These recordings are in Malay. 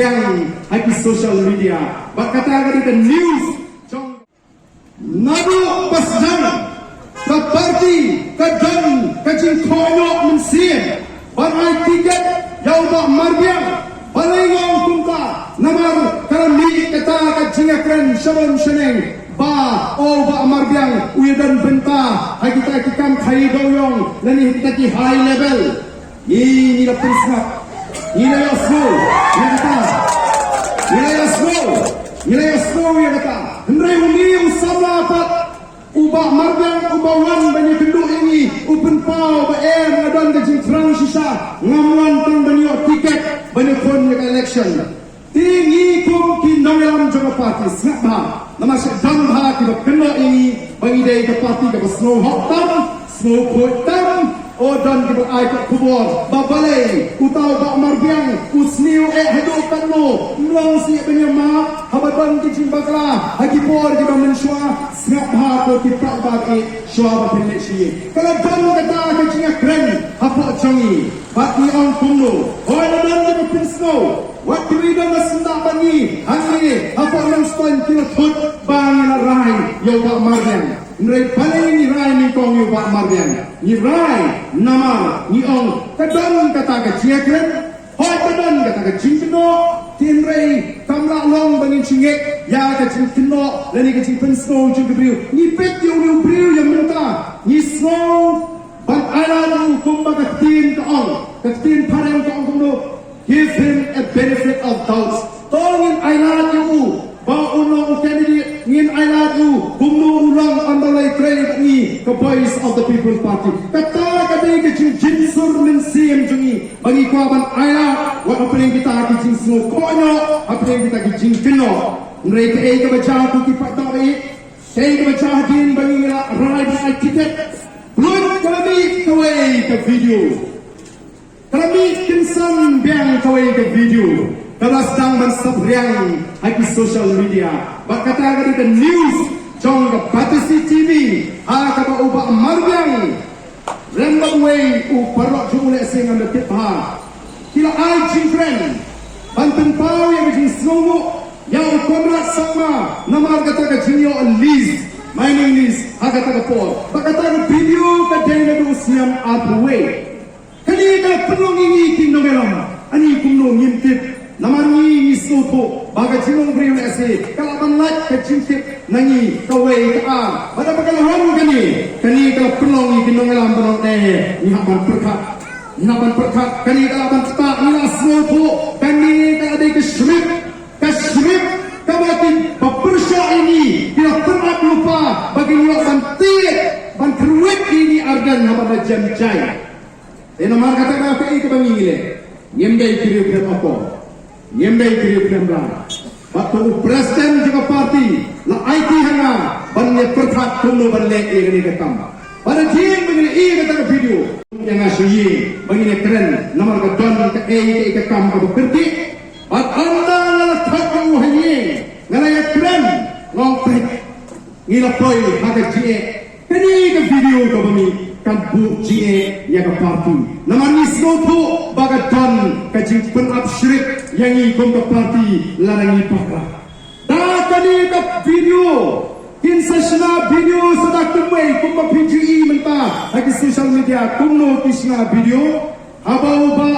marbiang haki social media bakata agari the news jong nabu pasjang ka party ka dan ka jing khoyo mensin banai tiket yau ba marbiang balengong kumpa namar karami kata ka jingakren shabon sheneng ba o ba marbiang uyadan benta haki kita kikam khai doyong lani kita ki high level ini la prisma nilai slow ya kata nilai slow ya kata hendrai uni usama pat ubah marbiang ubawan banyak kenduk ini open pau ba air ngadan ke jing frang sisa ngamuan tang banyak tiket banyak pon ya election tinggi kum ki nongelam jong party snap ba nama sedang ha ki kena ini bagi dai ke party ke snow hot tam snow coat tam o dan kita ai kat kubur babalai utau ba marbiang usniu hedok kanno mlang si benya ma habadan ki jimbakla haki por kita mensua snap ha ko ki prak ba ki shwa ba penne si kalau dan kata ke jinga kren apa changi baki on kumno o dan ke pinsno wat kita nasna bani hangi apa yang ston kita thut bang la rai yo ba marbiang Nrai paling ni rai ni kong yu ba marbiang ni rai nama ni ong kadang kata ke jiakren hoi kadang kata ke jingkeno tin rai tamla long bangin singek ya ke jingkeno lani ke jingpen snow jing briu ni pet yu briu yang minta ni snow ban ala lu kumba ke tin ke ong ke tin pareng ke ong kumno give him a benefit of doubt tongin ala yu ba unong candidate ngin I love you kumno ulang andalai trade ni ke voice of the people party kata kadai ke jinsur min sim jungi bagi kawan I love wat apa yang kita ki jinsur konyo apa yang kita ki jinkino mereka ke baca tu ki pak tawi saya ke baca din bagi ride my ticket belum kami kawai ke video kami kinsan biang kawai ke video kalau sedang mensebriang haki social media bakata agari the news jong ke Batasi TV kaba ubah marbiang rembang way parok jumlah singan de tipha kila ai jingkren banten pau yang jing snowmo yang komrat sama namar kata ke jinyo list mining list kata ke por bakata ke video ke dena do siam way kali ka penong ini kinongelam ani kumno ngintip namani isoto baga jingong briu ese kalaban lat ke jintip nangi kawai ka pada pagalahan kani kala pelong ni kinongelam penong ni haban perkat kani kalaban tak ni isoto kani kala dai ke shrip kabatin bersya ini dia pernah lupa bagi nyosan tiet ban keruit ini argan haban jam jaya namar kata ka ke bangile nyembai kiriu apa Nyembai kiri Kremla. Waktu presiden juga parti la IT hanga banne perkat kuno banne ini ketam. Pada jing begini kata video yang asyi begini keren nomor ke don ke ketam ke kerti. Bat anda la takau hanye ngalaya keren long pet ngila ploy haga jie. Kini ke video ke bami kan bu jie ya ke parti. Nomor ni snoto baga don ke jing penabsyrik yang ikut ke parti larangi pakra. Dah tadi ke video, kinsasna video sedak temui kumma PGE mentah lagi social media kumno kisna video abau ba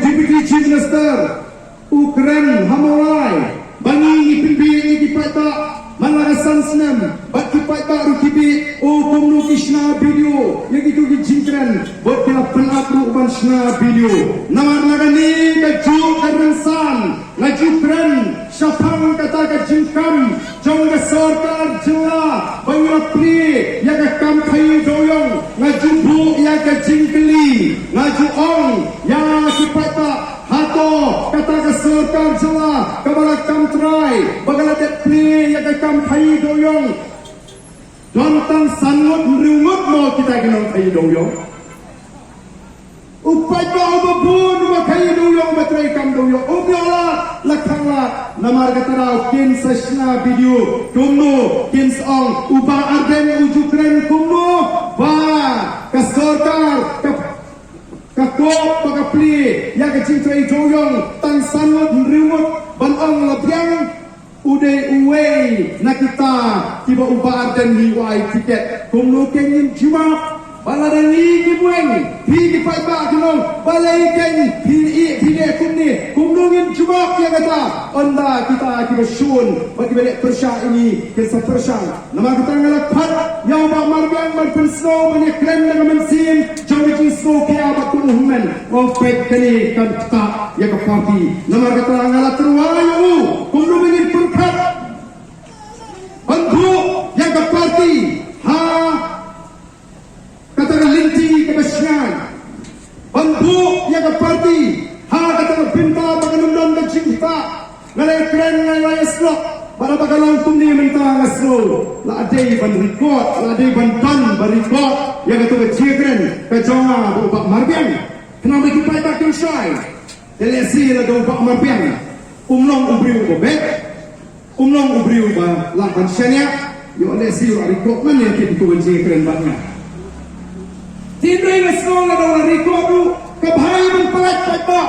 deputy chief minister Ukraine hamorai bangi pimpi di pata malarasan senam bat kipat baru kibi kumno kisna video yang itu dijingkran buat kita penakru bansna video nama nagani kaju karensan ngajukran syafang kata kajingkam jong sorkar jela bangapri ya kam khai doyong ngajubu ya kajingkeli ngaju ong ya kipata hato kata sorkar jela kabala kam try bagala pri ya kam khai doyong Dontan sangot merungut mau kita kenal kai doyong. Upai kau babun makai doyong batrai kam doyong. Ubiola lakangla namar katarau kin sesna video kumno kin song uba arden ujukren kumno ba kasorkar ka kok baka pli ya ka ching trai joyong tan sanot riwot ban ong labiang ude uwe nakita tiba uba dan hiwai tiket kumlo kenin juma baladani kibueng pi pai ba kinong balai ken pi de kumni kumlungin juma ya kata anda kita sun bagi balik persya ini kisah persya nama kita ngalak pat yang ba marbiang ban snow ban kren dengan mensim jauh snow kaya ba kunuhmen of pek kini kan kita ya ka party nama kita ngalak terwayu kumlungin perkat bantu yang ka party ha katakan linti kebasyan bantu yang ke parti ha katakan pinta pakanundan dan cinta ngalai keren ngalai slot pada bagalang tumni minta ngaslo la adai ban record la adai ban tan ban record yang kata keren kejonga ubak marbiang kenapa kita tak selesai telesi la do ubak marbiang umlong ubriu bobek umlong ubriu ba lapan syania yo lesi record man yang kita tuan keren banget Tinday na skola daw na rikodo kabhay ng palat pa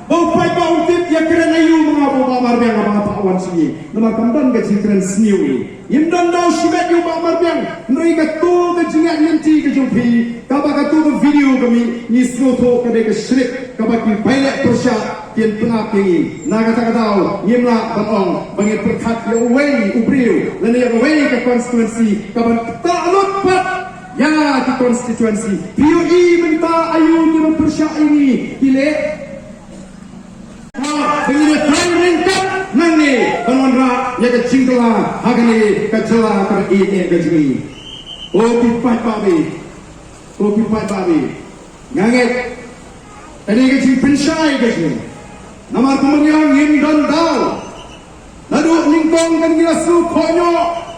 bau pai pa untip ya keren ayu mga baba marbiang mga paawan sini nama kamdan ka jikren sniwi yimdan daw shibat yu ba marbiang nri ka to ka jingat nanti ka jumpi ka ba ka to ka video kami ni sroto ka de ka shrik ka ba ki pilot persya tien penapingi na kata daw yimla banong bangit perkat ya uwei ubriu lani ya uwei ka konstituensi ka ba ta'alut pat ya di konstituensi PUI minta ayu ni persya ini ile ha begini tren ringkat nani banwanra ya ke cingkla hagani kacela ter ini gajmi pipai babi nganget tadi ke cing pensyai gajmi nama kemudian yimdan dau lalu ningkong kan gilasu konyo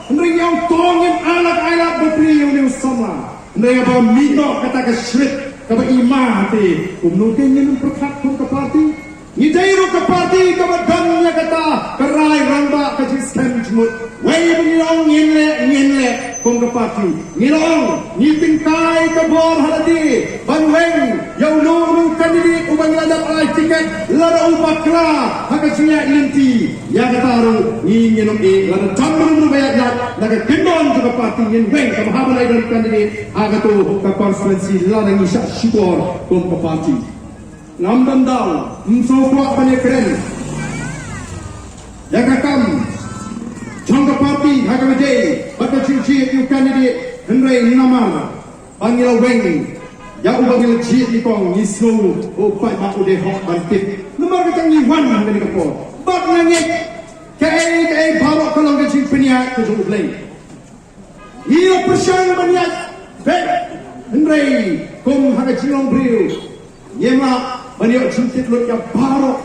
Nering yang tongin alat-alat beri yang ni sama. Nering apa mino kata ke syrik, kata imah ti. Umnukin yang perkat pun ke parti. Ni jairu ke parti kata dan kata kerai ramba ke sistem jemut. Wei bengilong nyenle pun ke parti. Ngilong ni tingkai ke bor halati. Ban weng yang nuru kandidat ubang ladap alai tiket lara ubakla haka siya ilinti. Ya kata aru ni nyenong lara tambung bayat laga kendon ke parti yen weng ke mahabalai dan kandidat aga tu ke konstituensi lara ngisyak syukur pun ke parti. Ngam dau mso kuat banyak keren ya kakam jangka parti haga majai bata cinci yu kandidat hendrai namar bangila weng ya ubangil jit ni kong nisno pai ba ude hok bantit nomor katang ni wan ngani kapo bat ngangit kai barok kalong ke cing peniat ke jong bleng ia persyang banyak bet hendrai kong haga cilong briu yema baniok cintit lut yang barok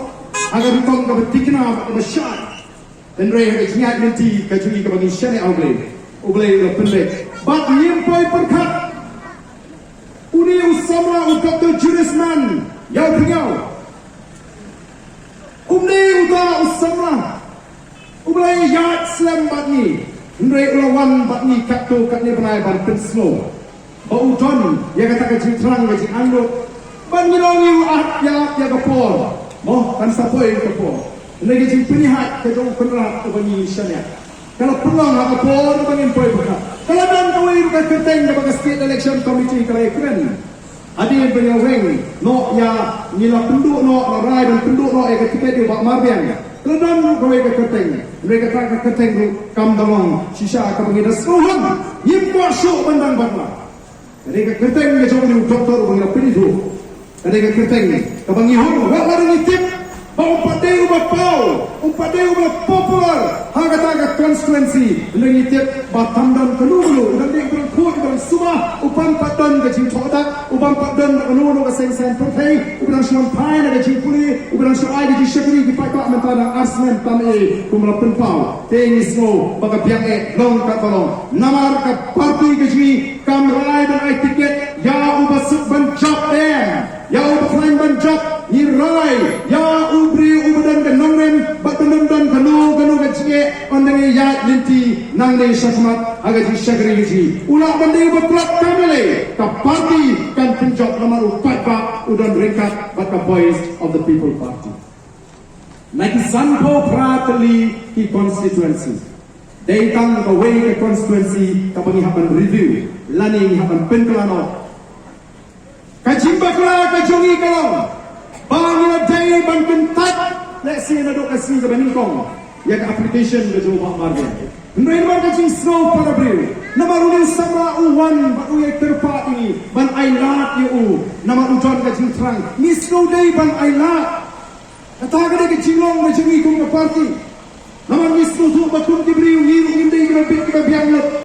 agar tong ka betikna ka masyad dan rei ha jingat nanti ka jui ka bagi syane uble la pendek bat yempoi perkat uni usama Dr. Jurisman yau tinggal uta usama uble yat slam bat ni rei lawan bat ni katto katni panai ban pensno bau ton ya kata ka jitrang ka jingando ban ngilongi ya kapor mo kan sapoi kapor lagi jing penihat ke jong penrat ke bani syania kalau pelong ha kapor bangin poi baka kalau dan kawai ka kerteng ke state election committee kalai keren adil bani weng no ya ngila penduk no rai dan penduk no ya ketika di bak marbiang kalau dan kawai ka kerteng mereka tak ka kerteng kam damong sisa ka bangin soham yimpo syuk bandang batla jadi ka kerteng ke jong ni doktor bangin penidu ada yang kerteng kabang ihong wak lari ngitip bau padeu bapau padeu popular hagata konstituensi ngitip batamdan kenulu dan dia berkuat dan semua upan padan ke jing thodak upan padan kenulu ke seng-seng pertai upan syuan pai ke jing puli upan syuai ke jing syakri di pakak mentara arsmen tamai kumala penpau tengis mo baka biang long kat balong namar ke parti ke jing kamrai dan ai tiket ya ubasuk bancap ya ubaflain banjak nirai ya ubri ubadan ke nongrem batunum dan kanu ke cie pandangi ya linti nang de syakmat aga ji syagri ji ulah bandai betlak kamile ka parti ka kan penjok nama upat bak udan rekat baka voice of the people party. Naki sanpo pratali ki constituency. Datang ke way ke constituency kapangi hapan review, lani hapan penkelano. Kajimba kala kajongi kalau, bangila day ban kentat, let's see na do kasi ke beningkong, ya ke application ke jawab marga. Nrain marga jing snow para brio, namarunin sama uwan ba uyay terpa ini, ban ailat yu, namarujon ka jing terang, ni snow day ban ailat. Kataga de ke jinglong na jongi kong party. Naman mismo tu batun di beriu ni, hindi grabe kita biang